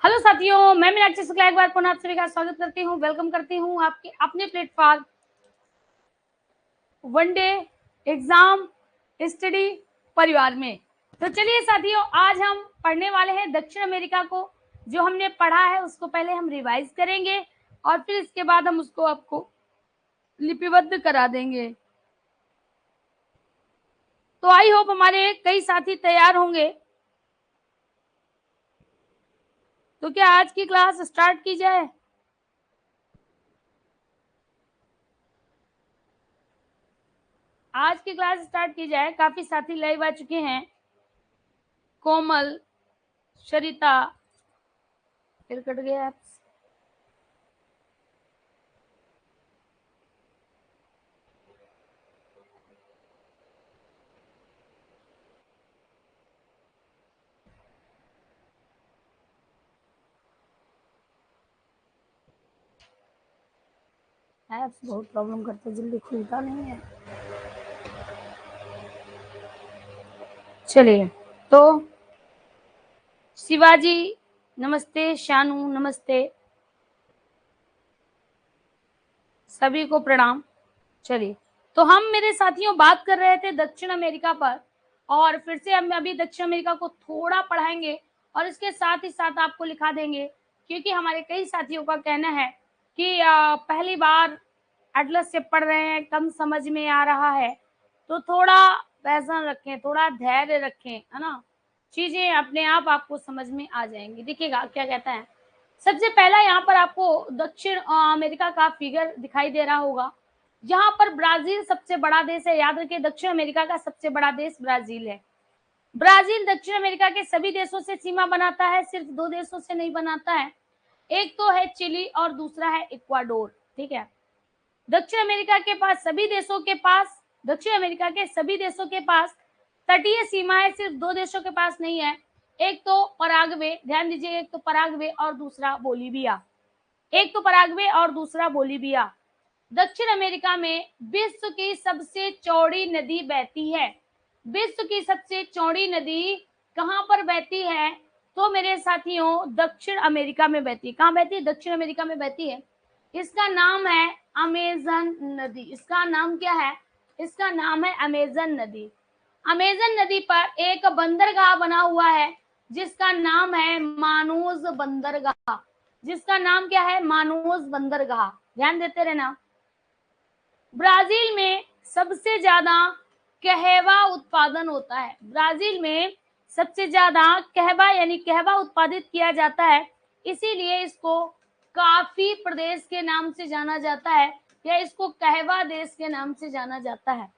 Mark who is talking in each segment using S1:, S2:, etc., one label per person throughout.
S1: Hello साथियों, मैं मीनाक्षी शुक्ला एक बार पुनः आप सभी का स्वागत करती हूँ, वेलकम करती हूँ आपके अपने प्लेटफॉर्म वनडे एग्जाम स्टडी परिवार में। तो चलिए साथियों, आज हम पढ़ने वाले हैं दक्षिण अमेरिका को। जो हमने पढ़ा है उसको पहले हम रिवाइज करेंगे और फिर इसके बाद हम उसको आपको लिपिबद्ध करा देंगे। तो आई होप हमारे कई साथी तैयार होंगे। तो क्या आज की क्लास स्टार्ट की जाए? आज की क्लास स्टार्ट की जाए। काफी साथी लाइव आ चुके हैं। कोमल, शरिता, फिर कट गया। ऐप्स बहुत प्रॉब्लम करते, जल्दी खुलता नहीं है। चलिए, तो शिवाजी नमस्ते, शानू नमस्ते, सभी को प्रणाम। चलिए, तो हम मेरे साथियों बात कर रहे थे दक्षिण अमेरिका पर, और फिर से हम अभी दक्षिण अमेरिका को थोड़ा पढ़ाएंगे और इसके साथ ही साथ आपको लिखा देंगे, क्योंकि हमारे कई साथियों का कहना है कि पहली बार एटलस से पढ़ रहे हैं, कम समझ में आ रहा है, तो थोड़ा पैसा रखें, थोड़ा धैर्य रखें, है ना। चीजें अपने आप आपको समझ में आ जाएंगी। देखिएगा क्या कहता है। सबसे पहला यहाँ पर आपको दक्षिण अमेरिका का फिगर दिखाई दे रहा होगा। यहाँ पर ब्राजील सबसे बड़ा देश है। याद रखिए, दक्षिण अमेरिका का सबसे बड़ा देश ब्राजील है। ब्राजील दक्षिण अमेरिका के सभी देशों से सीमा बनाता है, सिर्फ दो देशों से नहीं बनाता है। एक तो है चिली और दूसरा है इक्वाडोर। ठीक है। दक्षिण अमेरिका के पास सभी देशों के पास दक्षिण अमेरिका के सभी देशों के पास तटीय सीमा है, सिर्फ दो देशों के पास नहीं है। एक तो पराग्वे, ध्यान दीजिए, एक तो पराग्वे और दूसरा बोलीविया। एक तो पराग्वे और दूसरा बोलीविया। दक्षिण अमेरिका में विश्व की सबसे चौड़ी नदी बहती है। विश्व की सबसे चौड़ी नदी कहां पर बहती है? तो मेरे साथियों, दक्षिण अमेरिका में बहती है। कहां बहती है? दक्षिण अमेरिका में बहती है। इसका नाम है अमेजन नदी। इसका नाम क्या है? इसका नाम है अमेजन नदी। अमेजन नदी पर एक बंदरगाह बना हुआ है जिसका नाम है मानोज बंदरगाह। जिसका नाम क्या है? मानोज बंदरगाह। ध्यान देते रहना। ब्राजील में सबसे ज्यादा कहवा उत्पादन होता है। ब्राजील में सबसे ज्यादा कहवा यानी कहवा उत्पादित किया जाता है, इसीलिए इसको काफी प्रदेश के नाम से जाना जाता है, या इसको कहवा देश के नाम से जाना जाता है।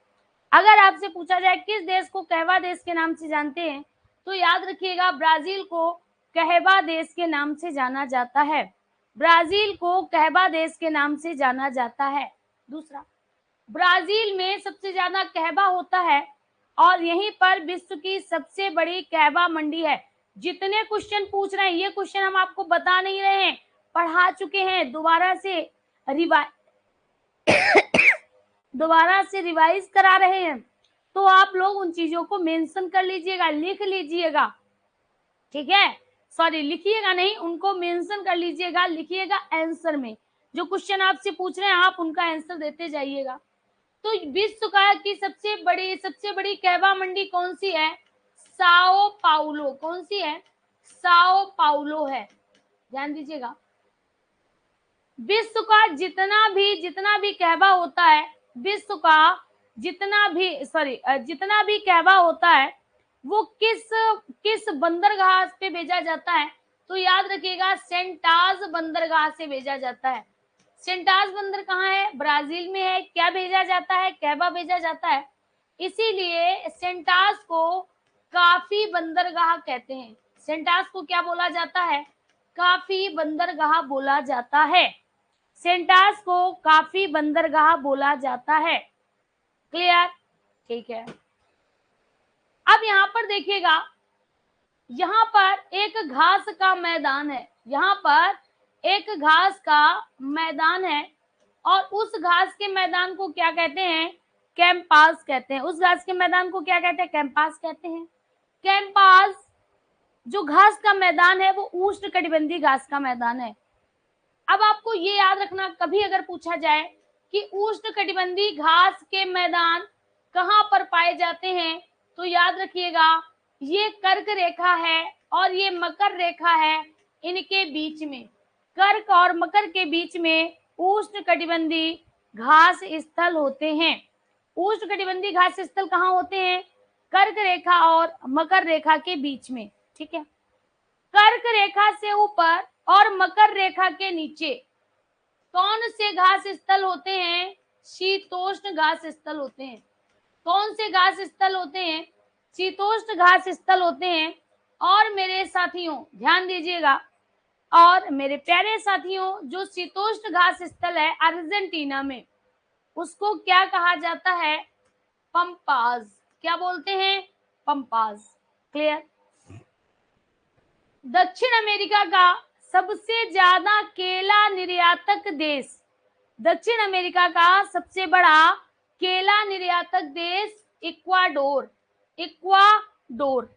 S1: अगर आपसे पूछा जाए किस देश को कहवा देश के नाम से जानते हैं, तो याद रखिएगा ब्राजील को कहवा देश के नाम से जाना जाता है। ब्राजील को कहवा देश के नाम से जाना जाता है। दूसरा, ब्राजील में सबसे ज्यादा कहवा होता है और यहीं पर विश्व की सबसे बड़ी कहवा मंडी है। जितने क्वेश्चन पूछ रहे हैं, ये क्वेश्चन हम आपको बता नहीं रहे हैं, पढ़ा चुके हैं। दोबारा से रिवाइज करा रहे हैं, तो आप लोग उन चीजों को मेंशन कर लीजिएगा, लिख लीजिएगा। ठीक है, सॉरी, लिखिएगा नहीं, उनको मेंशन कर लीजिएगा, लिखिएगा आंसर में। जो क्वेश्चन आपसे पूछ रहे हैं आप उनका आंसर देते जाइएगा। तो विश्व का की सबसे बड़ी कहवा मंडी कौन सी है? Sao Paulo. कौन सी है? साओ पाउलो है। ध्यान दीजिएगा। विश्व का जितना भी कहवा होता है, विश्व का जितना भी कहवा होता है, वो किस बंदरगाह पे भेजा जाता है? तो याद रखिएगा, सेंटाज बंदरगाह से भेजा जाता है। सेंटाज बंदर कहाँ है? ब्राजील में है। क्या भेजा जाता है? कहवा भेजा जाता है। इसीलिए सेंटाज को काफी बंदरगाह कहते हैं। सेंटाज को क्या बोला जाता है? काफी बंदरगाह बोला जाता है। सेंटास को काफी बंदरगाह बोला जाता है। क्लियर? ठीक है। अब यहाँ पर देखिएगा, यहाँ पर एक घास का मैदान है। यहाँ पर एक घास का मैदान है, और उस घास के मैदान को क्या कहते हैं? कैंपास कहते हैं। उस घास के मैदान को क्या कहते हैं? कैंपास कहते हैं। कैंपास जो घास का मैदान है वो उष्णकटिबंधीय घास का मैदान है। अब आपको ये याद रखना, कभी अगर पूछा जाए कि उष्णकटिबंधीय घास के मैदान कहाँ पर पाए जाते हैं, तो याद रखिएगा ये कर्क रेखा है और ये मकर रेखा है, इनके बीच में, कर्क और मकर के बीच में उष्णकटिबंधीय घास स्थल होते हैं। उष्णकटिबंधीय घास स्थल कहाँ होते हैं? कर्क रेखा और मकर रेखा के बीच में, ठीक है। कर्क रेखा से ऊपर और मकर रेखा के नीचे कौन से घास स्थल होते हैं? शीतोष्ण घास स्थल होते हैं। कौन से घास स्थल होते हैं? शीतोष्ण घास स्थल होते हैं। और मेरे साथियों ध्यान दीजिएगा, और मेरे प्यारे साथियों, जो शीतोष्ण घास स्थल है अर्जेंटीना में, उसको क्या कहा जाता है? पंपाज। क्या बोलते हैं? पंपाज। क्लियर? दक्षिण अमेरिका का सबसे ज्यादा केला निर्यातक देश, दक्षिण अमेरिका का सबसे बड़ा केला निर्यातक देश इक्वाडोर। इक्वाडोर,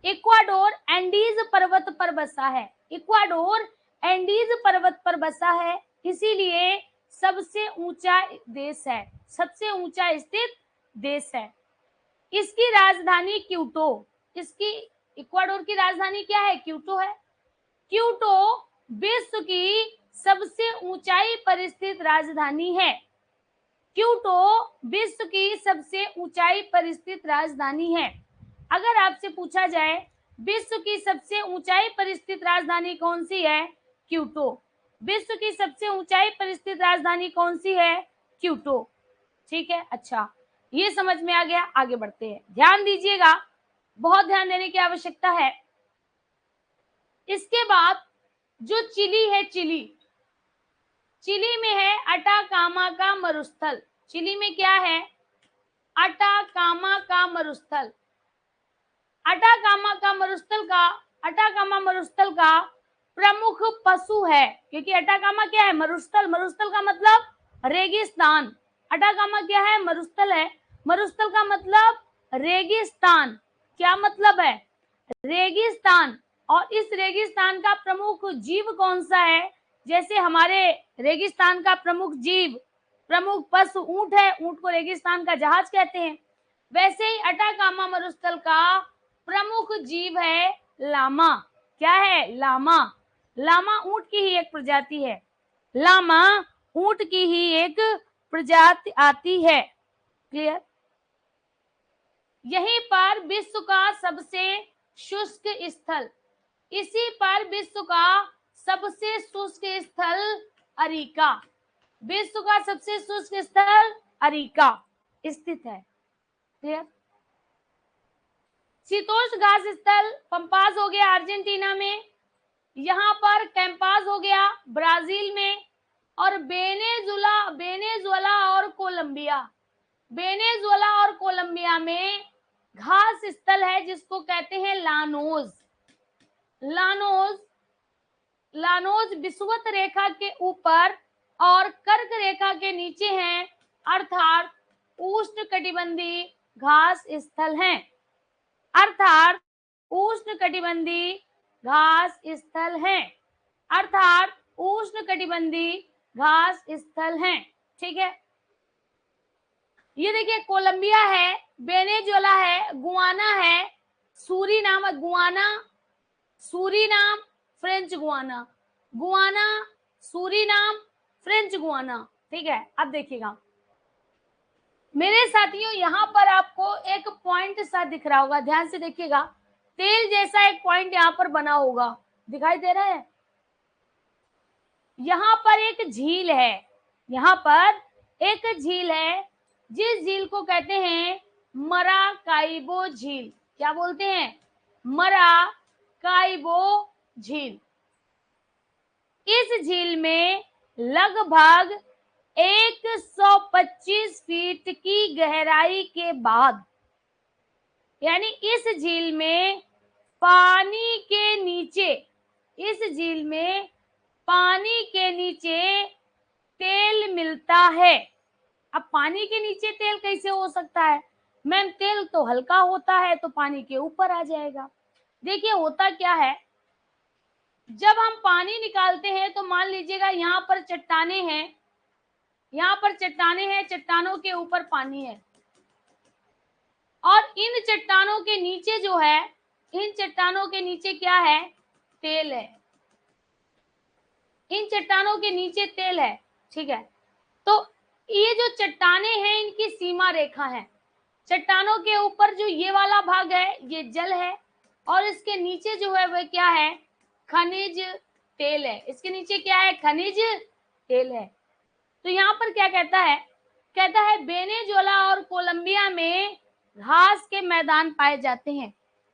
S1: इक्वाडोर एंडीज पर्वत पर बसा है। इक्वाडोर एंडीज पर्वत पर बसा है, इसीलिए सबसे ऊंचा देश है, सबसे ऊंचा स्थित देश है। इसकी राजधानी क्यूटो। इसकी, इक्वाडोर की राजधानी क्या है? क्यूटो है। क्यूटो विश्व की सबसे ऊंचाई पर स्थित राजधानी है। क्यूटो विश्व की सबसे ऊंचाई पर स्थित राजधानी है। अगर आपसे पूछा जाए विश्व की सबसे ऊंचाई पर स्थित राजधानी कौन सी है? क्यूटो। विश्व की सबसे ऊंचाई पर स्थित राजधानी कौन सी है? क्यूटो। ठीक है, अच्छा, ये समझ में आ गया। आगे बढ़ते हैं, ध्यान दीजिएगा, बहुत ध्यान देने की आवश्यकता है। इसके बाद जो चिली है, चिली, चिली में है अटाकामा का मरुस्थल। चिली में क्या है? अटाकामा का मरुस्थल। अटाकामा मरुस्थल का प्रमुख पशु है, क्योंकि अटाकामा क्या है? मरुस्थल। मरुस्थल का मतलब रेगिस्तान। अटाकामा क्या है? मरुस्थल है। मरुस्थल का मतलब रेगिस्तान। क्या मतलब है? रेगिस्तान। और इस रेगिस्तान का प्रमुख जीव कौन सा है? जैसे हमारे रेगिस्तान का प्रमुख जीव, प्रमुख पशु ऊंट है, ऊंट को रेगिस्तान का जहाज कहते हैं। वैसे ही अटाकामा मरुस्थल का प्रमुख जीव है लामा। क्या है? लामा। लामा ऊंट की ही एक प्रजाति है। लामा ऊंट की ही एक प्रजाति आती है। क्लियर? यहीं पर विश्व का सबसे शुष्क स्थल, इसी पर विश्व का सबसे शुष्क स्थल अरिका, विश्व का सबसे शुष्क स्थल अरिका स्थित है। क्लियर? शीतोष्ण घास स्थल पंपास हो गया अर्जेंटीना में, यहाँ पर कैंपास हो गया ब्राजील में, और बेनेजुएला और कोलंबिया, बेनेजुएला और कोलंबिया में घास स्थल है जिसको कहते हैं लानोज। लानोज, लानोज विषुवत रेखा के ऊपर और कर्क रेखा के नीचे हैं, अर्थात उष्णकटिबंधीय घास स्थल हैं। अर्थात उष्णकटिबंधीय घास स्थल हैं। अर्थात उष्णकटिबंधीय घास स्थल हैं। ठीक है, ये देखिए कोलंबिया है, वेनेजुएला है, गुआना है, Suriname, Guana, Suriname, French Guana, Guana, Suriname, French Guana. ठीक है, अब देखिएगा मेरे साथियों, यहाँ पर आपको एक पॉइंट सा दिख रहा होगा, ध्यान से देखिएगा, तेल जैसा एक पॉइंट यहाँ पर बना होगा, दिखाई दे रहा है? यहाँ पर एक झील है, यहाँ पर एक झील है, जिस झील को कहते हैं मराकाइबो झील। क्या बोलते हैं? मराकाइबो झील। इस झील में लगभग 125 फीट की गहराई के बाद, यानी इस झील में पानी के नीचे, इस झील में पानी के नीचे तेल मिलता है। अब पानी के नीचे तेल कैसे हो सकता है? मैम तेल तो हल्का होता है तो पानी के ऊपर आ जाएगा, देखिए होता क्या है, जब हम पानी निकालते हैं तो मान लीजिएगा यहाँ पर चट्टाने हैं, यहाँ पर चट्टाने हैं, चट्टानों के ऊपर पानी है, और इन चट्टानों के नीचे जो है, इन चट्टानों के नीचे क्या है, तेल है। इन चट्टानों के नीचे तेल है, ठीक है। तो ये जो चट्टाने हैं इनकी सीमा रेखा है। चट्टानों के ऊपर जो ये वाला भाग है ये जल है, और इसके नीचे जो है वह क्या है, खनिज तेल है। इसके नीचे क्या है, खनिज तेल है। तो यहाँ पर क्या कहता है, कहता है वेनेजुएला और कोलंबिया में घास के मैदान पाए जाते हैं।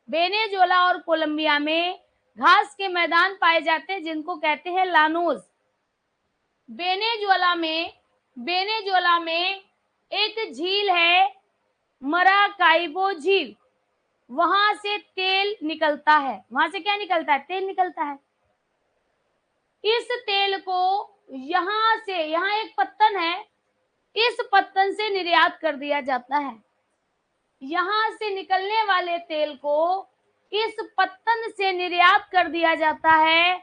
S1: वेनेजुएला और कोलंबिया में घास के मैदान पाए जाते हैं जिनको कहते हैं लानोस। वेनेजुएला में एक झील है, मराकाइबो झील, वहां से तेल निकलता है। वहां से क्या निकलता है, तेल निकलता है। इस तेल को यहां से, यहां एक पत्तन है, इस पत्तन से निर्यात कर दिया जाता है। यहां से निकलने वाले तेल को इस पत्तन से निर्यात कर दिया जाता है।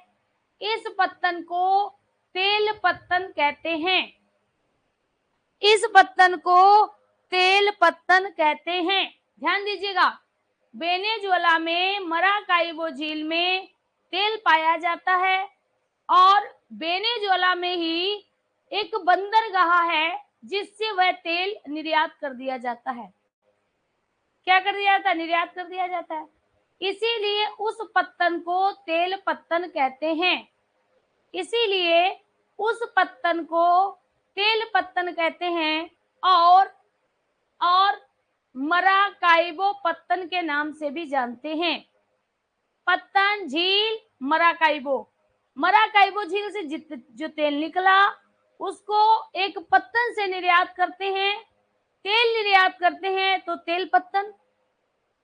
S1: इस पत्तन को तेल पत्तन कहते हैं। इस पत्तन को तेल पत्तन कहते हैं। ध्यान दीजिएगा, वेनेजुएला में मराकाइबो झील में तेल पाया जाता है, और वेनेजुएला में ही एक बंदरगाह है जिससे वह तेल निर्यात कर दिया जाता है। क्या कर दिया जाता है, निर्यात कर दिया जाता है। इसीलिए उस पत्तन को तेल पत्तन कहते हैं। इसीलिए उस पत्तन को तेल पत्तन कहते हैं, और मराकाइबो पत्तन के नाम से भी जानते हैं। पत्तन, झील, मराकाइबो। मराकाइबो झील से जो तेल निकला उसको एक पत्तन से निर्यात करते हैं, तेल निर्यात करते हैं, तो तेल पत्तन।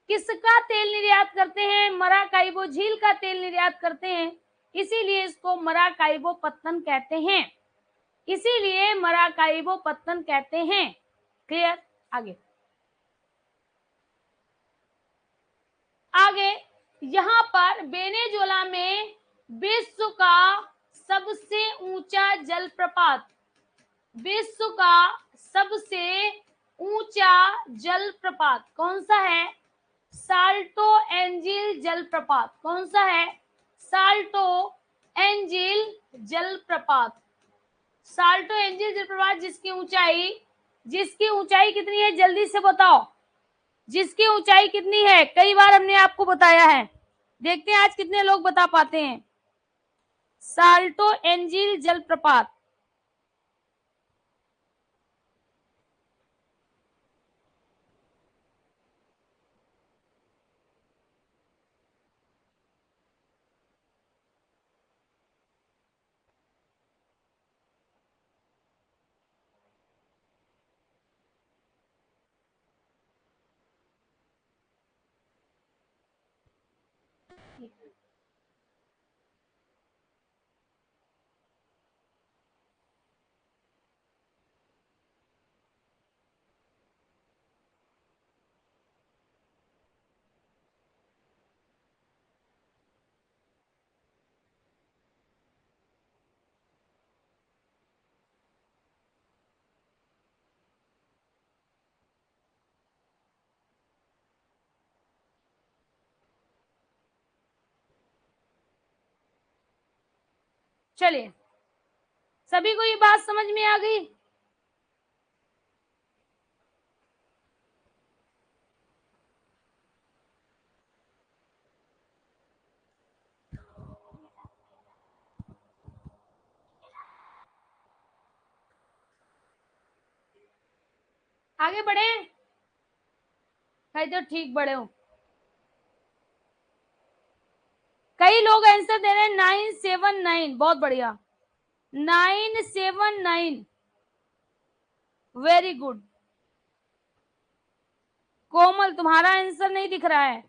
S1: किसका तेल निर्यात करते हैं, मराकाइबो झील का तेल निर्यात करते हैं, इसीलिए इसको मराकाइबो पत्तन कहते हैं। इसीलिए मराकाइबो पत्तन कहते हैं। क्लियर। आगे आगे यहाँ पर वेनेजुएला में विश्व का सबसे ऊंचा जलप्रपात, विश्व का सबसे ऊंचा जलप्रपात कौन सा है, साल्टो एंजिल जलप्रपात। कौन सा है, साल्टो एंजिल जलप्रपात। साल्टो एंजिल जलप्रपात जिसकी ऊंचाई कितनी है, जल्दी से बताओ, जिसकी ऊंचाई कितनी है, कई बार हमने आपको बताया है, देखते हैं आज कितने लोग बता पाते हैं। साल्टो एंजिल जलप्रपात, चलिए सभी को ये बात समझ में आ गई। आगे बढ़े, कहीं तो ठीक बढ़े हो। कई लोग आंसर दे रहे हैं 979, बहुत बढ़िया, 979, वेरी गुड। कोमल तुम्हारा आंसर नहीं दिख रहा है।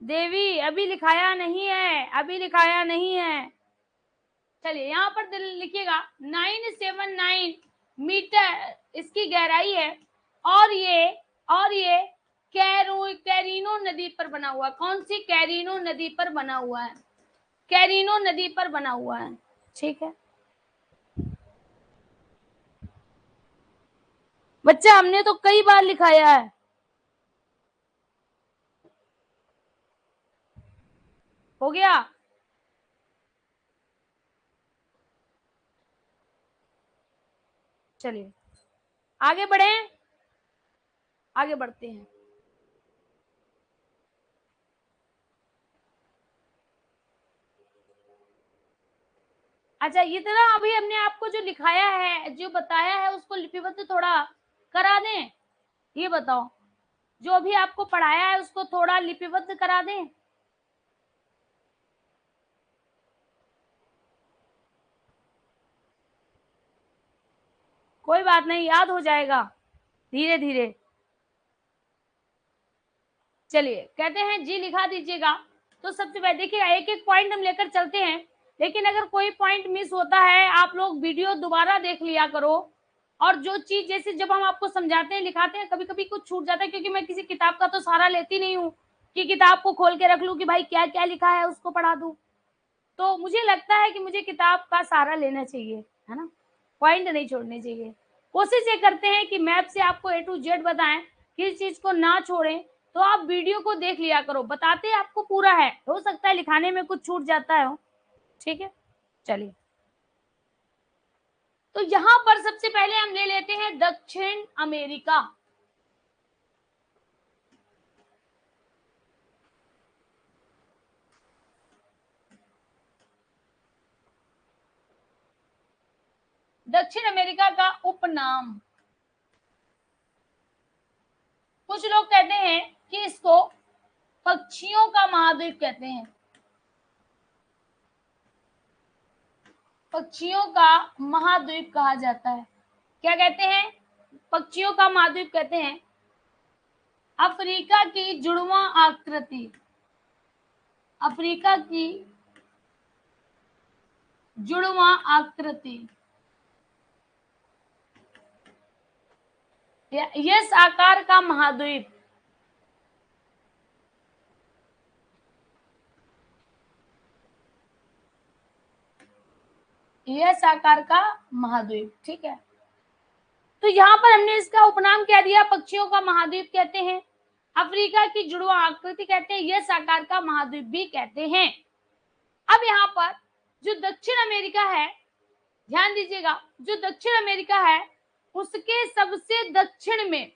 S1: देवी अभी लिखाया नहीं है, अभी लिखाया नहीं है। चलिए यहाँ पर लिखिएगा 979 मीटर इसकी गहराई है और ये कैरिनो नदी पर बना हुआ है। कौन सी? कैरिनो नदी पर बना हुआ है। कैरिनो नदी पर बना हुआ है। ठीक है बच्चा, हमने तो कई बार लिखाया है। हो गया? चलिए आगे बढ़े, आगे बढ़ते हैं। अच्छा, इतना अभी हमने आपको जो लिखाया है, जो बताया है, उसको लिपिबद्ध थोड़ा करा दें। ये बताओ, जो अभी आपको पढ़ाया है उसको थोड़ा लिपिबद्ध करा दें। कोई बात नहीं, याद हो जाएगा धीरे धीरे। चलिए कहते हैं जी लिखा दीजिएगा। तो सबसे पहले देखिएगा, एक एक पॉइंट हम लेकर चलते हैं, लेकिन अगर कोई पॉइंट मिस होता है आप लोग वीडियो दोबारा देख लिया करो। और जो चीज जैसे जब हम आपको समझाते हैं लिखाते हैं, कभी कभी कुछ छूट जाता है, क्योंकि मैं किसी किताब का तो सहारा लेती नहीं हूँ कि किताब को खोल के रख लूं कि भाई क्या क्या लिखा है उसको पढ़ा दूं। तो मुझे लगता है कि मुझे किताब का सहारा लेना चाहिए, है ना, पॉइंट नहीं छोड़ने चाहिए। कोशिश ये करते हैं कि मैप से आपको A to Z बताएं, किस चीज को ना छोड़ें। तो आप वीडियो को देख लिया करो, बताते आपको पूरा है, हो सकता है लिखाने में कुछ छूट जाता है। ठीक है चलिए, तो यहां पर सबसे पहले हम ले लेते हैं दक्षिण अमेरिका। दक्षिण अमेरिका का उपनाम, कुछ लोग कहते हैं कि इसको पक्षियों का महाद्वीप कहते हैं। पक्षियों का महाद्वीप कहा जाता है। क्या कहते हैं? पक्षियों का महाद्वीप कहते हैं। अफ्रीका की जुड़वा आकृति, अफ्रीका की जुड़वा आकृति, यस आकार का महाद्वीप, यस आकार का महाद्वीप। ठीक है, तो यहां पर हमने इसका उपनाम क्या दिया? पक्षियों का महाद्वीप कहते हैं, अफ्रीका की जुड़वा आकृति कहते हैं, यस आकार का महाद्वीप भी कहते हैं। अब यहाँ पर जो दक्षिण अमेरिका है, ध्यान दीजिएगा, जो दक्षिण अमेरिका है उसके सबसे दक्षिण में,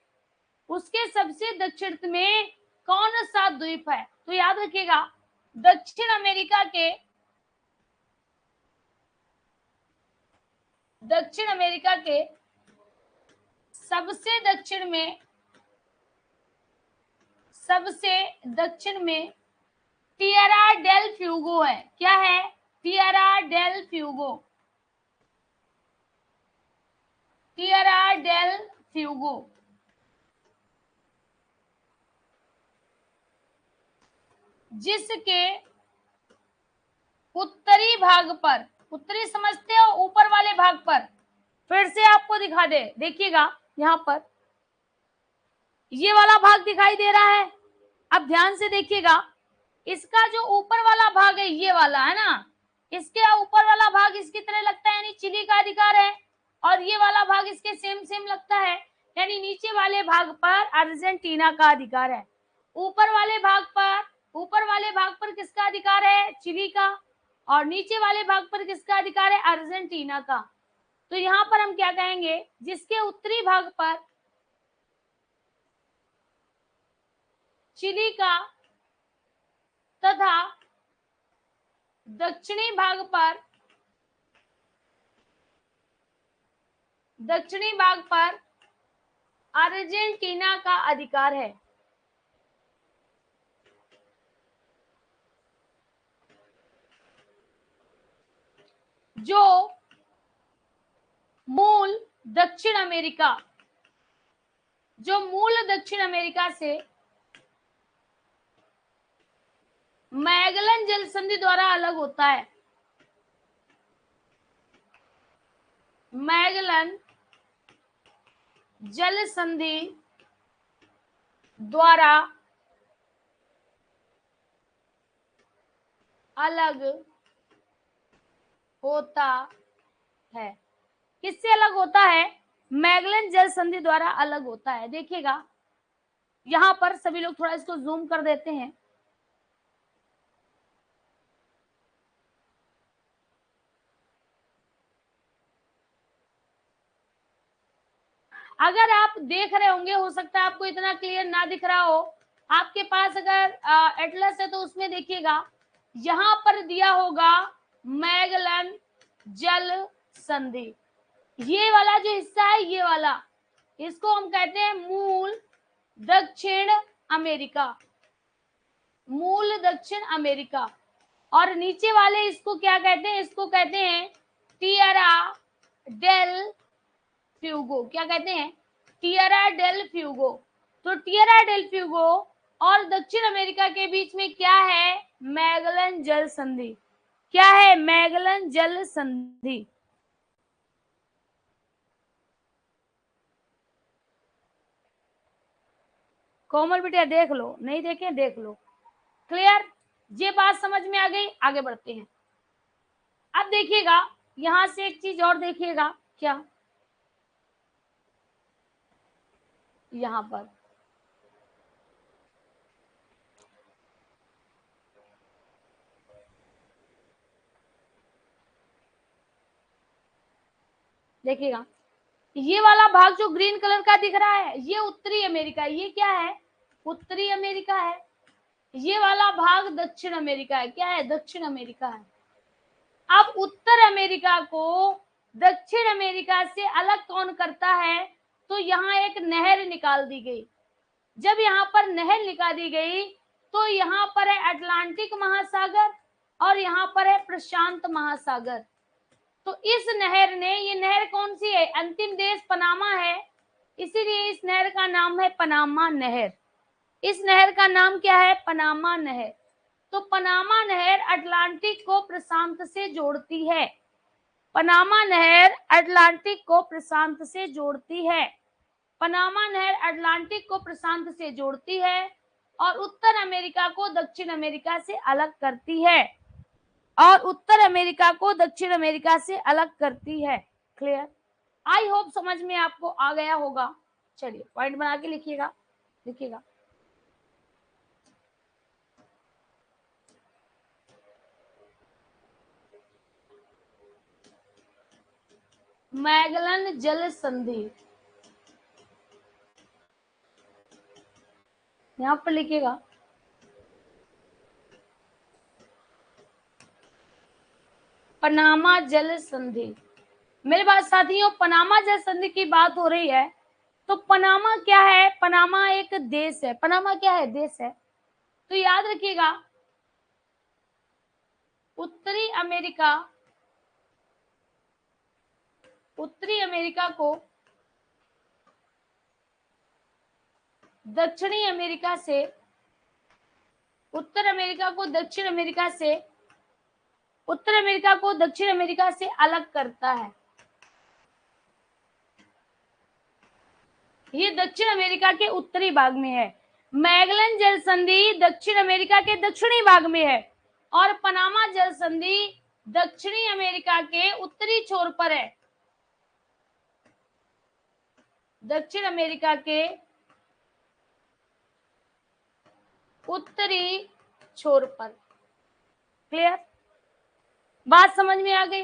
S1: उसके सबसे दक्षिण में कौन सा द्वीप है? तो याद रखिएगा, दक्षिण अमेरिका के, दक्षिण अमेरिका के सबसे दक्षिण में, सबसे दक्षिण में टिएरा डेल फ्यूगो है। क्या है? Tierra del Fuego, Tierra del Fuego, जिसके उत्तरी भाग पर, उत्तरी समझते हो, ऊपर वाले भाग पर, फिर से आपको दिखा दे, देखिएगा यहां पर ये वाला भाग दिखाई दे रहा है। अब ध्यान से देखिएगा, इसका जो ऊपर वाला भाग है ये वाला है ना, इसके ऊपर वाला भाग इसकी तरह लगता है, यानी चिली का अधिकार है, और ये वाला भाग इसके सेम सेम लगता है, यानी नीचे वाले भाग पर अर्जेंटीना का अधिकार है। ऊपर वाले भाग पर, ऊपर वाले भाग पर किसका अधिकार है? चिली का। और नीचे वाले भाग पर किसका अधिकार है? अर्जेंटीना का। तो यहां पर हम क्या कहेंगे? जिसके उत्तरी भाग पर चिली का तथा दक्षिणी भाग पर, दक्षिणी भाग पर अर्जेंटीना का अधिकार है। जो मूल दक्षिण अमेरिका, जो मूल दक्षिण अमेरिका से मैगलन जल संधि द्वारा अलग होता है, मैगलन जल संधि द्वारा अलग होता है। किससे अलग होता है? मैगलन जल संधि द्वारा अलग होता है। देखिएगा यहां पर सभी लोग थोड़ा इसको जूम कर देते हैं। अगर आप देख रहे होंगे, हो सकता है आपको इतना क्लियर ना दिख रहा हो, आपके पास अगर एटलस है तो उसमें देखिएगा यहां पर दिया होगा मैगलन जल संधि। ये वाला जो हिस्सा है, ये वाला, इसको हम कहते हैं मूल दक्षिण अमेरिका, मूल दक्षिण अमेरिका। और नीचे वाले इसको क्या कहते हैं? इसको कहते हैं टिएरा डेल फ्यूगो। क्या कहते हैं? Tierra del Fuego. तो टिएरा डेल फ्यूगो और दक्षिण अमेरिका के बीच में क्या है? मैगलन जल संधि। क्या है? मैगलन जल संधि। कोमल बिटिया देख लो, नहीं देखे देख लो। क्लियर? ये बात समझ में आ गई? आगे बढ़ते हैं। अब देखिएगा यहां से एक चीज और देखिएगा, क्या यहां पर देखिएगा, ये वाला भाग जो ग्रीन कलर का दिख रहा है, ये उत्तरी अमेरिका है। ये क्या है? उत्तरी अमेरिका है। ये वाला भाग दक्षिण अमेरिका है। क्या है? दक्षिण अमेरिका है। अब उत्तर अमेरिका को दक्षिण अमेरिका से अलग कौन करता है? तो यहाँ एक नहर निकाल दी गई। जब यहाँ पर नहर निकाली गई तो यहाँ पर है अटलांटिक महासागर और यहाँ पर है प्रशांत महासागर। तो इस नहर ने, ये नहर कौन सी है? अंतिम देश पनामा है, इसीलिए इस नहर का नाम है पनामा नहर। इस नहर का नाम क्या है? पनामा नहर। तो पनामा नहर अटलांटिक को प्रशांत से जोड़ती है। पनामा नहर अटलांटिक को प्रशांत से जोड़ती है। पनामा नहर अटलांटिक को प्रशांत से जोड़ती है और उत्तर अमेरिका को दक्षिण अमेरिका से अलग करती है। और उत्तर अमेरिका को दक्षिण अमेरिका से अलग करती है। क्लियर? आई होप समझ में आपको आ गया होगा। चलिए पॉइंट बना के लिखिएगा, लिखिएगा। मैगलन जल संधि यहां पर लिखिएगा। पनामा जल संधि। मेरे पास साथियों पनामा जल संधि की बात हो रही है, तो पनामा क्या है? पनामा एक देश है। पनामा क्या है? देश है। तो याद रखिएगा उत्तरी अमेरिका, उत्तरी अमेरिका को दक्षिणी अमेरिका से, उत्तर अमेरिका को दक्षिण अमेरिका से, उत्तर अमेरिका को दक्षिण अमेरिका से अलग करता है। ये दक्षिण अमेरिका के उत्तरी भाग में है। मैगलन जल संधि दक्षिण अमेरिका के दक्षिणी भाग में है और पनामा जल संधि दक्षिणी अमेरिका के उत्तरी छोर पर है। दक्षिण अमेरिका के उत्तरी छोर पर। क्लियर? बात समझ में आ गई?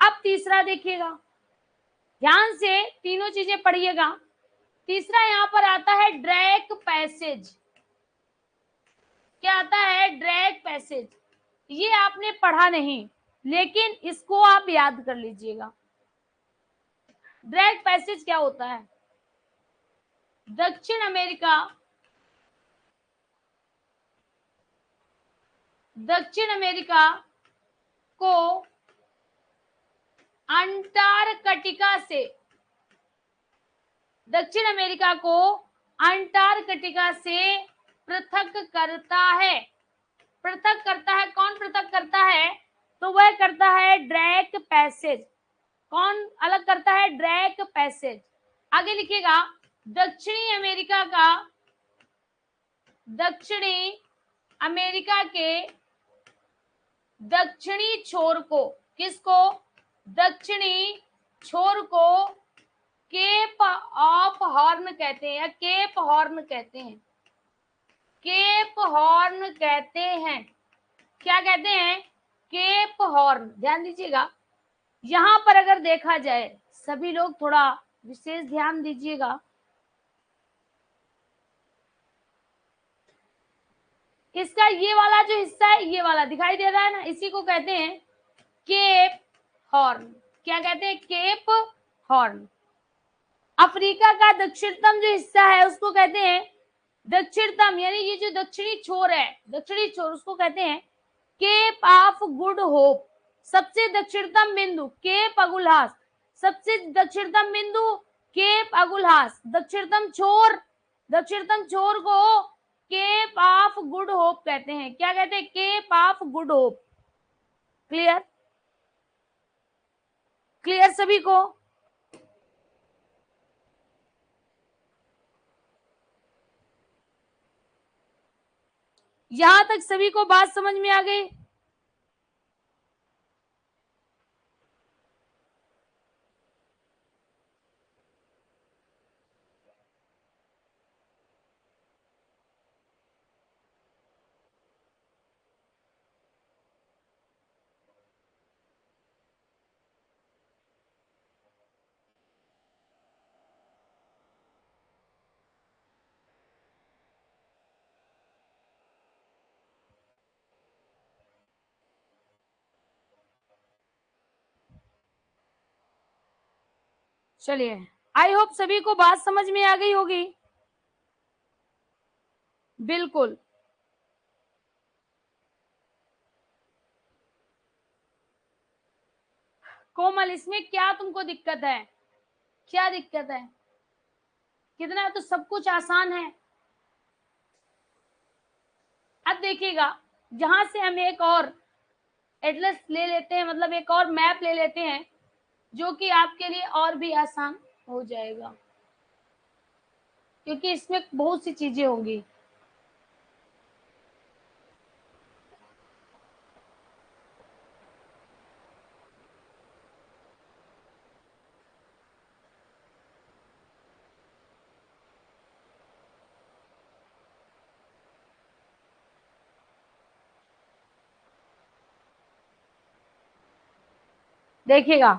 S1: अब तीसरा देखिएगा, ध्यान से तीनों चीजें पढ़िएगा। तीसरा यहां पर आता है ड्रैक पैसेज। क्या आता है? ड्रैक पैसेज। ये आपने पढ़ा नहीं, लेकिन इसको आप याद कर लीजिएगा। ड्रैक पैसेज क्या होता है? दक्षिण अमेरिका, दक्षिण अमेरिका को अंटार्कटिका से, दक्षिण अमेरिका को अंटार्कटिका से पृथक करता है। पृथक करता है। कौन पृथक करता है? तो वह करता है ड्रैक पैसेज। कौन अलग करता है? Drake passage. आगे लिखिएगा, दक्षिणी अमेरिका के दक्षिणी छोर को, किसको? दक्षिणी छोर को केप ऑफ हॉर्न कहते हैं, या केप हॉर्न कहते हैं, केप हॉर्न कहते हैं। क्या कहते हैं? Cape Horn. ध्यान दीजिएगा, यहां पर अगर देखा जाए, सभी लोग थोड़ा विशेष ध्यान दीजिएगा, इसका ये वाला जो हिस्सा है, ये वाला दिखाई दे रहा है ना, इसी को कहते हैं केप हॉर्न। क्या कहते हैं? Cape Horn. अफ्रीका का दक्षिणतम जो हिस्सा है उसको कहते हैं दक्षिणतम, यानी ये जो दक्षिणी छोर है, दक्षिणी छोर, उसको कहते हैं केप ऑफ गुड होप। सबसे दक्षिणतम बिंदु केप अगुलहास, सबसे दक्षिणतम बिंदु केप अगुलहास, दक्षिणतम छोर को केप ऑफ गुड होप कहते हैं। क्या कहते हैं? Cape of Good Hope. Clear? Clear सभी को? यहां तक सभी को बात समझ में आ गई? चलिए, आई होप सभी को बात समझ में आ गई होगी। बिल्कुल। कोमल, इसमें क्या तुमको दिक्कत है? क्या दिक्कत है? कितना तो सब कुछ आसान है। अब देखिएगा, जहां से हम एक और एटलस ले लेते हैं, मतलब एक और मैप ले लेते हैं, जो कि आपके लिए और भी आसान हो जाएगा, क्योंकि इसमें बहुत सी चीजें होंगी। देखिएगा,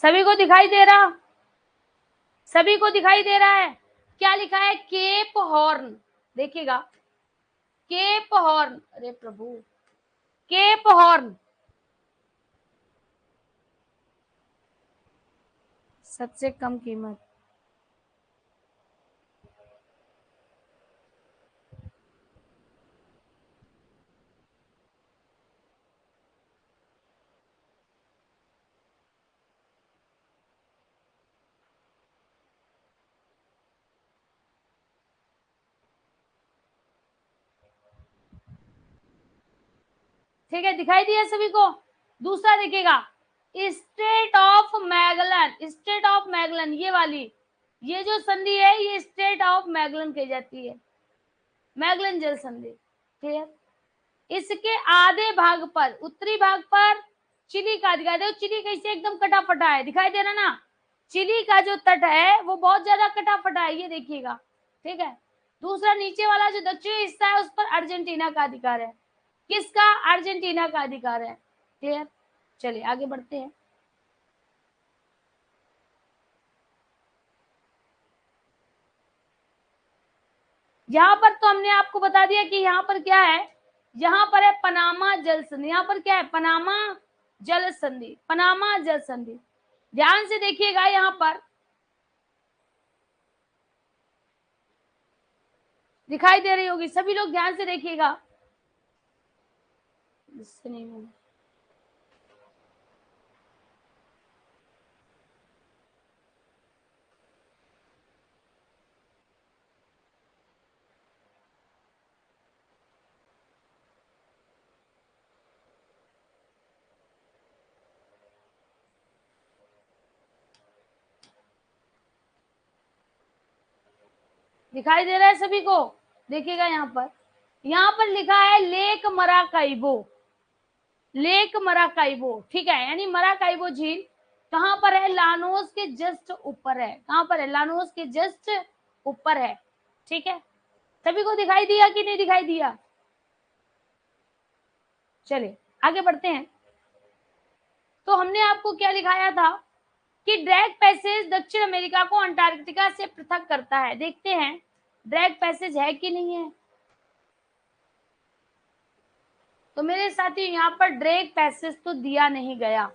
S1: सभी को दिखाई दे रहा? सभी को दिखाई दे रहा है? क्या लिखा है? Cape Horn. देखिएगा, केप हॉर्न, अरे प्रभु, केप हॉर्न सबसे कम कीमत। ठीक है, दिखाई दिया सभी को? दूसरा देखिएगा, state of Magellan, state of Magellan, ये वाली, ये जो संधि है, ये स्टेट ऑफ मैगलन कही जाती है, मैगलन जल संधि। क्लियर? इसके आधे भाग पर, उत्तरी भाग पर चिली का दिखाई दे, चिली कैसे एकदम कटा फटा है, दिखाई दे रहा ना? चिली का जो तट है वो बहुत ज्यादा कटा फटा है, ये देखिएगा। ठीक है, दूसरा नीचे वाला जो दक्षिणी हिस्सा है उस पर अर्जेंटीना का अधिकार है। किसका? अर्जेंटीना का अधिकार है। क्लियर? चलिए आगे बढ़ते हैं। यहां पर तो हमने आपको बता दिया कि यहां पर क्या है, यहां पर है पनामा जल संधि। यहां पर क्या है? पनामा जल संधि, पनामा जल संधि। ध्यान से देखिएगा, यहां पर दिखाई दे रही होगी, सभी लोग ध्यान से देखिएगा। दिखाई दे रहा है सभी को? देखिएगा यहाँ पर लिखा है लेक मराकाइबो, लेक मराकाइबो, ठीक है, यानी मराकाइबो झील कहां पर है? लानोस के जस्ट ऊपर है। कहां पर है? लानोस के जस्ट ऊपर है, ठीक है। सभी को दिखाई दिया कि नहीं दिखाई दिया? चलिए आगे बढ़ते हैं। तो हमने आपको क्या दिखाया था कि ड्रैग पैसेज दक्षिण अमेरिका को अंटार्कटिका से पृथक करता है। देखते हैं ड्रैग पैसेज है कि नहीं है। तो मेरे साथियों यहाँ पर ड्रैग पैसेज तो दिया नहीं गया।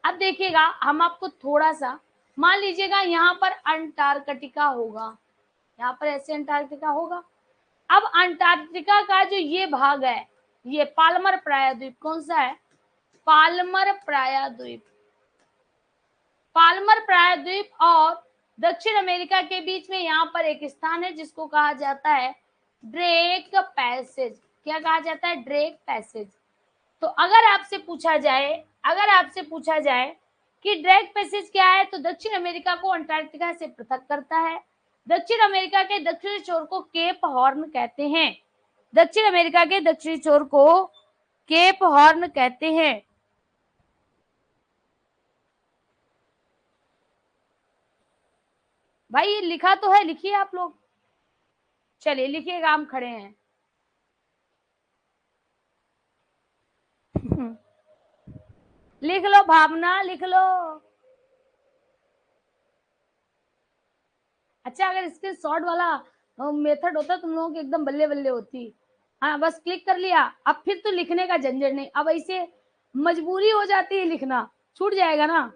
S1: अब देखिएगा हम आपको थोड़ा सा, मान लीजिएगा यहाँ पर अंटार्कटिका होगा, यहाँ पर ऐसे अंटार्कटिका होगा। अब अंटार्कटिका का जो ये भाग है, ये पाल्मर प्रायद्वीप, कौन सा है? पाल्मर प्रायद्वीप। पाल्मर प्रायद्वीप और दक्षिण अमेरिका के बीच में यहाँ पर एक स्थान है जिसको कहा जाता है ड्रेक पैसेज। क्या कहा जाता है? Drake passage. तो अगर आपसे पूछा जाए, अगर आपसे पूछा जाए कि ड्रैग पैसेज क्या है, तो दक्षिण अमेरिका को अंटार्कटिका से पृथक करता है। दक्षिण अमेरिका के दक्षिणी छोर को केप हॉर्न कहते हैं। दक्षिण अमेरिका के दक्षिणी छोर को केप हॉर्न कहते हैं। भाई ये लिखा तो है, लिखिए आप लोग। चलिए लिखिएगा, हम खड़े हैं। लिख लो भावना, लिख लो। अच्छा अगर इसके शॉर्ट वाला मेथड होता तुम लोगों की एकदम बल्ले बल्ले होती। हाँ बस क्लिक कर लिया, अब फिर तो लिखने का झंझट नहीं। अब ऐसे मजबूरी हो जाती है, लिखना छूट जाएगा ना।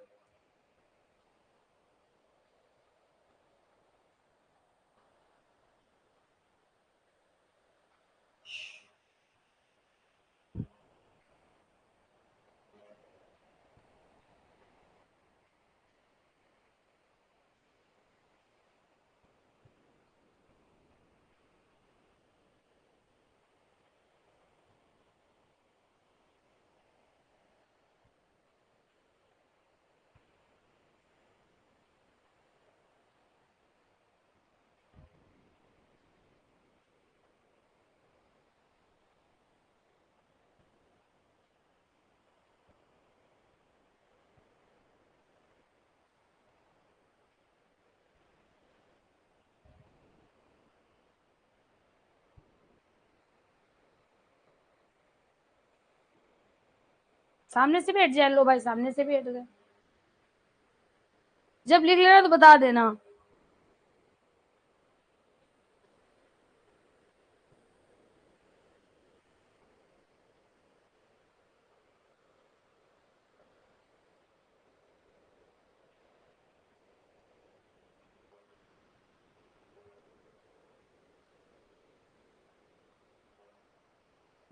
S1: सामने से भी हट जाए। लो भाई सामने से भी हट गए। जब लिख लेना तो बता देना।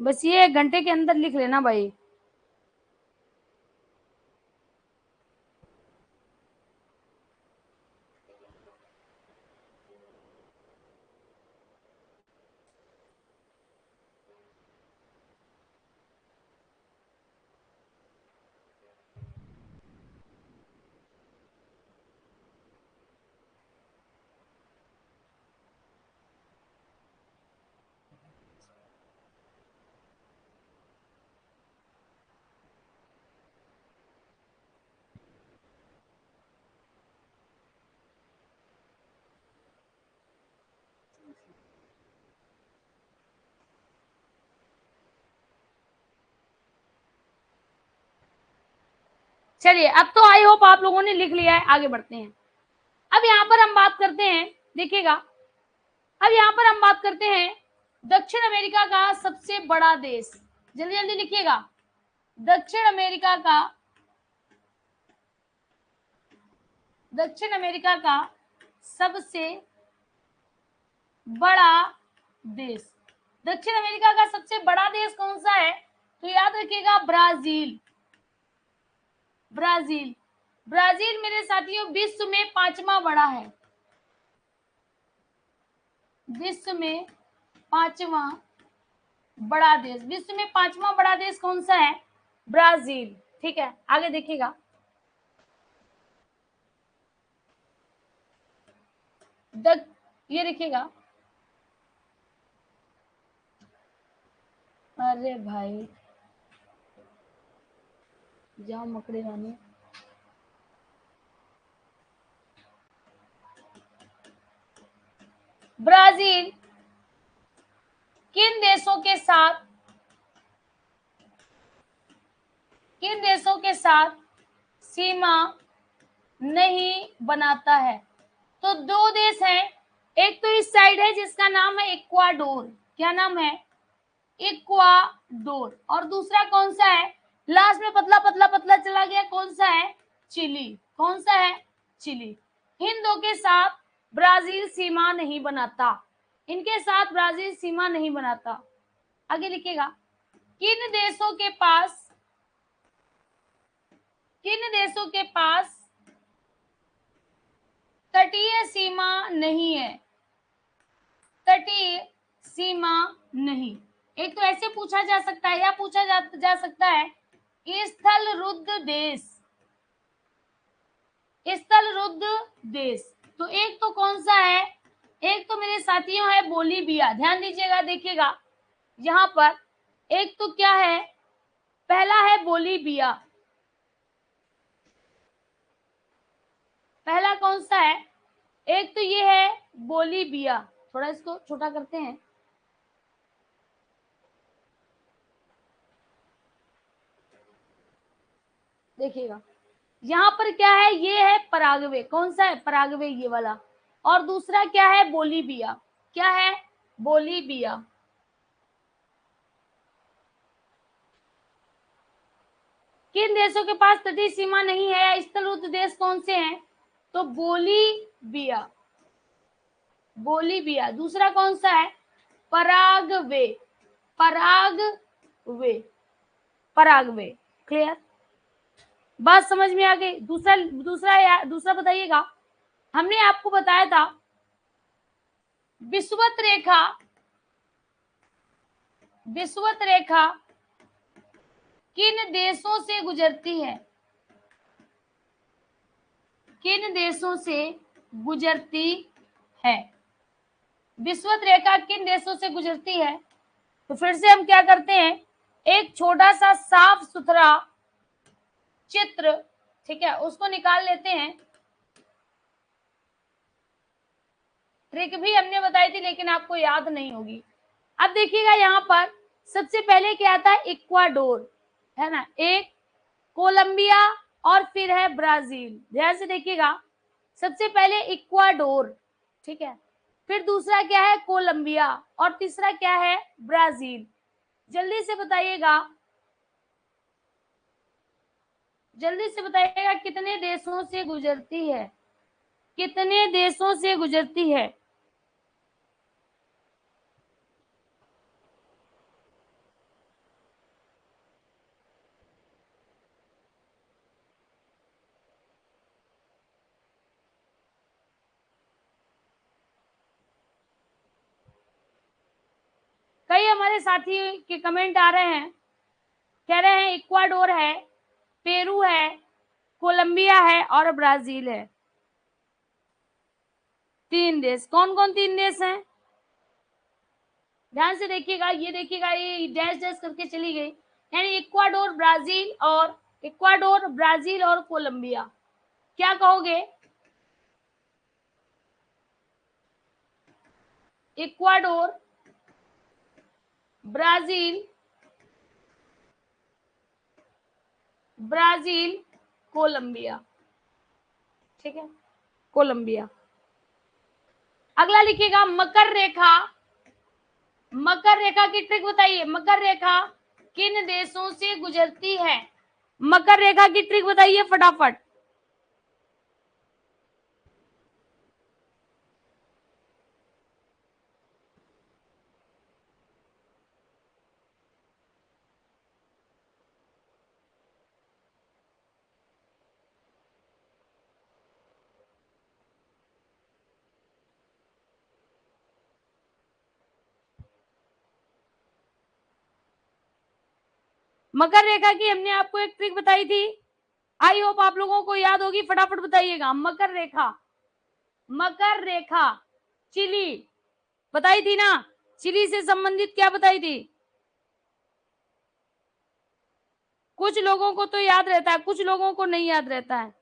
S1: बस ये 1 घंटे के अंदर लिख लेना भाई। चलिए अब तो आई होप आप लोगों ने लिख लिया है, आगे बढ़ते हैं। अब यहाँ पर हम बात करते हैं, देखिएगा अब यहाँ पर हम बात करते हैं दक्षिण अमेरिका का सबसे बड़ा देश। जल्दी जल्दी लिखिएगा। दक्षिण अमेरिका का, दक्षिण अमेरिका का सबसे बड़ा देश। दक्षिण अमेरिका का सबसे बड़ा देश कौन सा है? तो याद रखिएगा ब्राजील। ब्राजील, ब्राजील मेरे साथियों विश्व में 5वां बड़ा है। विश्व में 5वां बड़ा देश, विश्व में 5वां बड़ा देश कौन सा है? ब्राजील। ठीक है आगे देखिएगा। ये देखिएगा अरे भाई जाओ मकड़ी रानी। ब्राजील किन देशों के साथ सीमा नहीं बनाता है? तो दो देश हैं, एक तो इस साइड है जिसका नाम है इक्वाडोर। क्या नाम है? इक्वाडोर। और दूसरा कौन सा है? लास्ट में पतला पतला पतला चला गया, कौन सा है? चिली। कौन सा है? चिली। इन दो के साथ ब्राजील सीमा नहीं बनाता, इनके साथ ब्राजील सीमा नहीं बनाता। आगे लिखिएगा, किन देशों के पास तटीय सीमा नहीं है? तटीय सीमा नहीं। एक तो ऐसे पूछा जा सकता है या पूछा जा सकता है स्थल रुद्ध देश। स्थल रुद्ध देश तो एक तो कौन सा है? एक तो मेरे साथियों है बोलीविया। ध्यान दीजिएगा, देखिएगा यहां पर एक तो क्या है, पहला है बोलीविया। पहला कौन सा है? एक तो ये है बोलीविया। थोड़ा इसको छोटा करते हैं, देखिएगा यहां पर क्या है, ये है पराग्वे। कौन सा है? पराग्वे, ये वाला। और दूसरा क्या है? बोलीविया। क्या है? बोलीविया। किन देशों के पास तटीय सीमा नहीं है? स्थल रुद्ध देश कौन से हैं? तो बोलीविया। बोलीविया। दूसरा कौन सा है? पराग्वे। पराग्वे। पराग्वे। क्लियर? बात समझ में आ गई? दूसरा बताइएगा, हमने आपको बताया था विषुवत रेखा किन देशों से गुजरती है? किन देशों से गुजरती है? विषुवत रेखा किन देशों से गुजरती है? तो फिर से हम क्या करते हैं, एक छोटा सा साफ सुथरा चित्र, ठीक है, उसको निकाल लेते हैं। ट्रिक भी हमने बताई थी लेकिन आपको याद नहीं होगी। अब देखिएगा यहाँ पर सबसे पहले क्या आता है? इक्वाडोर, है ना, एक कोलंबिया और फिर है ब्राजील। ध्यान से देखिएगा, सबसे पहले इक्वाडोर, ठीक है, फिर दूसरा क्या है? कोलंबिया, और तीसरा क्या है? ब्राजील। जल्दी से बताइएगा, जल्दी से बताइएगा कितने देशों से गुजरती है? कितने देशों से गुजरती है? कई हमारे साथी के कमेंट आ रहे हैं, कह रहे हैं इक्वाडोर है, पेरू है, कोलंबिया है और ब्राजील है। तीन देश। कौन कौन तीन देश हैं? ध्यान से देखिएगा, ये देखिएगा, ये डैश डैश करके चली गई, यानी इक्वाडोर, ब्राजील और कोलंबिया। क्या कहोगे? Ecuador, Brazil, Colombia. ठीक है, कोलंबिया। अगला लिखिएगा मकर रेखा। मकर रेखा की ट्रिक बताइए, मकर रेखा किन देशों से गुजरती है? मकर रेखा की ट्रिक बताइए फटाफट। मकर रेखा की हमने आपको एक ट्रिक बताई थी, आई होप आप लोगों को याद होगी। फटाफट बताइएगा। मकर रेखा चिली बताई थी ना, चिली से संबंधित क्या बताई थी? कुछ लोगों को तो याद रहता है, कुछ लोगों को नहीं याद रहता है।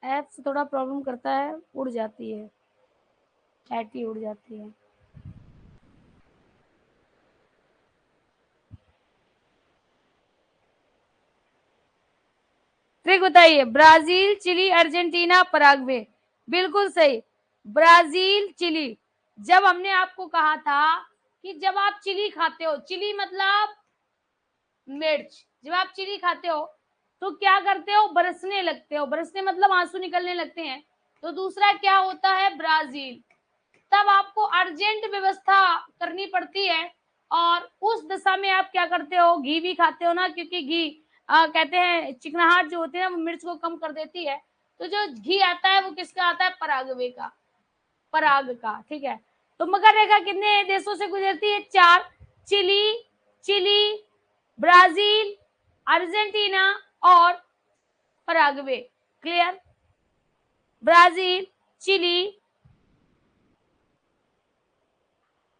S1: ऐप से थोड़ा प्रॉब्लम करता है, उड़ जाती है, चैट ही उड़ जाती है। ट्रिक बताइए। Brazil, Chile, Argentina, Paraguay. बिल्कुल सही, ब्राजील, चिली। जब हमने आपको कहा था कि जब आप चिली खाते हो, चिली मतलब मिर्च, जब आप चिली खाते हो तो क्या करते हो, बरसने लगते हो, बरसने मतलब आंसू निकलने लगते हैं। तो दूसरा क्या होता है, ब्राजील। तब आपको अर्जेंट व्यवस्था करनी पड़ती है, और उस दशा में आप क्या करते हो, घी भी खाते हो ना, क्योंकि घी कहते हैं चिकनाहट जो होती है ना वो मिर्च को कम कर देती है। तो जो घी आता है वो किसका आता है, पराग्वे का, पराग का। ठीक है, तो मकर रेखा कितने देशों से गुजरती है, 4। चिली, चिली, ब्राजील, अर्जेंटीना और पराग्वे। क्लियर, ब्राजील, चिली,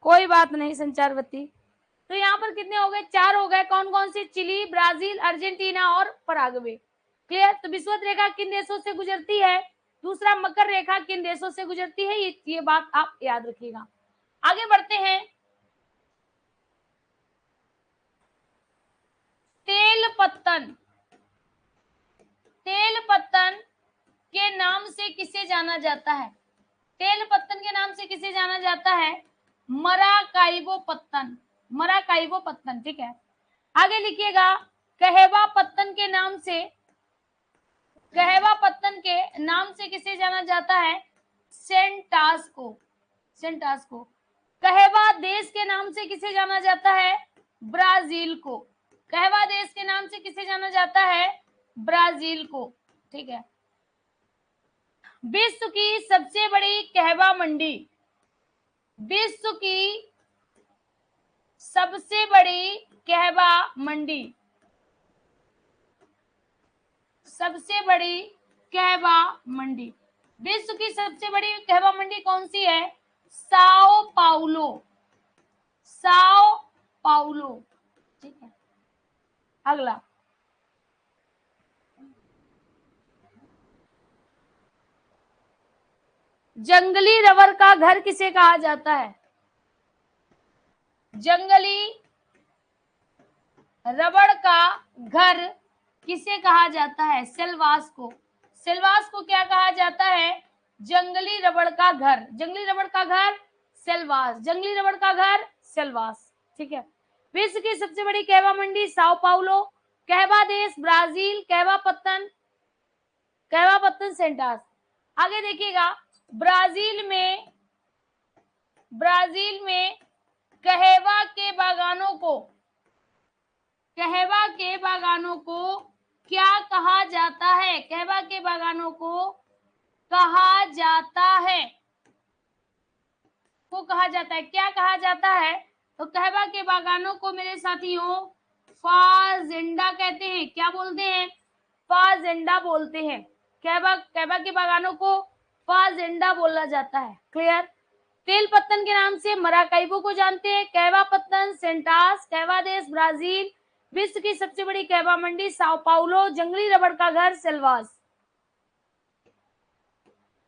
S1: कोई बात नहीं संचारवती। तो यहाँ पर कितने हो गए, 4 हो गए। कौन कौन से, चिली, ब्राजील, अर्जेंटीना और पराग्वे। क्लियर। तो विषुवत रेखा किन देशों से गुजरती है, दूसरा मकर रेखा किन देशों से गुजरती है, ये बात आप याद रखिएगा। आगे बढ़ते हैं। तेल पत्तन, तेल पत्तन के नाम से किसे जाना जाता है, तेल पत्तन के नाम से किसे जाना जाता है, मराकाइबो पत्तन, मराकाइबो पत्तन। ठीक है, आगे लिखिएगा। कहवा पत्तन के नाम से, कहवा पत्तन के नाम से किसे जाना जाता है, सेंटास को, सेंटास को। कहवा देश के नाम से किसे जाना जाता है, ब्राजील को, कहवा देश के नाम से किसे जाना जाता है, ब्राजील को। ठीक है, विश्व की सबसे बड़ी कहवा मंडी, विश्व की सबसे बड़ी कहवा मंडी, सबसे बड़ी कहवा मंडी, विश्व की सबसे बड़ी कहवा मंडी कौन सी है, साओ पाउलो, साओ पाउलो। ठीक है, अगला। जंगली रबर का घर किसे कहा जाता है, जंगली रबड़ का घर किसे कहा जाता है, सेलवास को, सेलवास को क्या कहा जाता है, जंगली रबड़ का घर, जंगली रबड़ का घर सेलवास, जंगली रबड़ का घर सेलवास। ठीक है, विश्व की सबसे बड़ी कहवा मंडी साओ पाउलो, कहवा देश ब्राजील, कहवा पत्तन, कहवा पत्तन सेंटास। आगे देखिएगा, ब्राजील में, ब्राजील में कहवा के बागानों को, कहवा के बागानों को क्या कहा जाता है, कहवा के बागानों को कहा जाता है, को कहा जाता है, क्या कहा जाता है, तो कहवा के बागानों को मेरे साथियों फाजेंडा कहते हैं, क्या बोलते हैं, फाजेंडा बोलते हैं, कहवा, कहवा के बागानों को फाजेंडा बोला जाता है। क्लियर। तेल पत्तन के नाम से मराकाइबो को जानते हैं, कहवा पत्तन सेंटास, कहवा देश ब्राजील, विश्व की सबसे बड़ी कहवा मंडी साओ पाउलो, जंगली रबड़ का घर सेल्वास।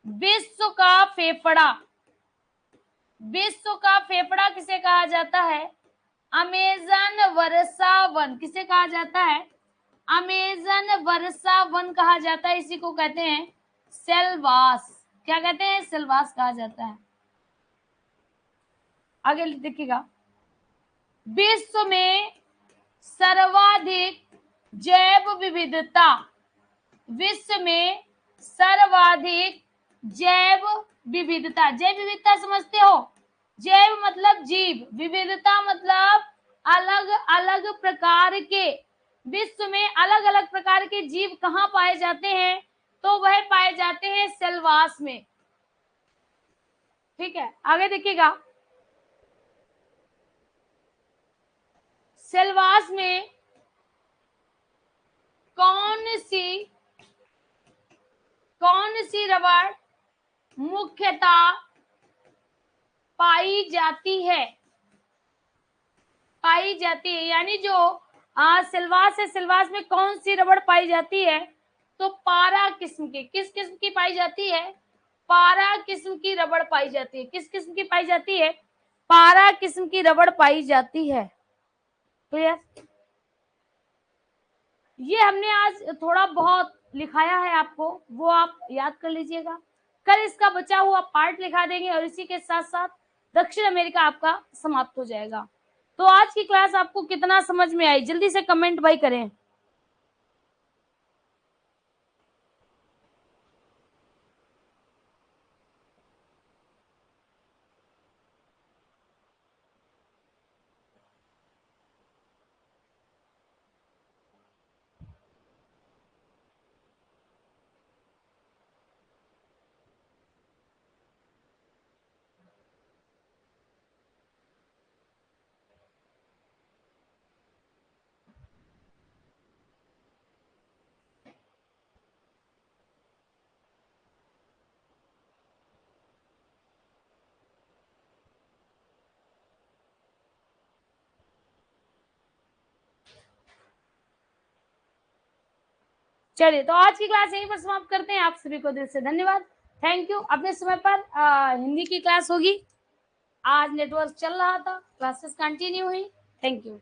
S1: विश्व का फेफड़ा, विश्व का फेफड़ा किसे कहा जाता है, अमेजन वर्षा वन, किसे कहा जाता है, अमेजन वर्षा वन कहा जाता है, इसी को कहते हैं सेल्वास, क्या कहते हैं, सेल्वास कहा जाता है। आगे देखिएगा, विश्व में सर्वाधिक जैव विविधता, विश्व में सर्वाधिक जैव विविधता, जैव विविधता समझते हो, जैव मतलब जीव, विविधता मतलब अलग अलग प्रकार के, विश्व में अलग अलग प्रकार के जीव कहाँ पाए जाते हैं, तो वह पाए जाते हैं सेलवास में। ठीक है, आगे देखिएगा, सेलवास में कौन कौन सी रबड़ मुख्यतः पाई जाती है? पाई जाती है यानी जो सिलवास है, सिलवास में कौन सी रबड़ पाई जाती है? तो पारा किस्म की, किस किस्म की पाई जाती है? पारा किस्म की रबड़ पाई जाती है। किस किस्म की पाई जाती है? पारा किस्म की रबड़ पाई जाती है। क्लियर? ये हमने आज थोड़ा बहुत लिखाया है आपको, वो आप याद कर लीजिएगा। कल इसका बचा हुआ पार्ट लिखा देंगे और इसी के साथ साथ दक्षिण अमेरिका आपका समाप्त हो जाएगा। तो आज की क्लास आपको कितना समझ में आई, जल्दी से कमेंट भाई करें। चलिए, तो आज की क्लास यहीं पर समाप्त करते हैं। आप सभी को दिल से धन्यवाद, थैंक यू। अपने समय पर हिंदी की क्लास होगी। आज नेटवर्क चल रहा था, क्लासेस कंटिन्यू हुई। Thank you.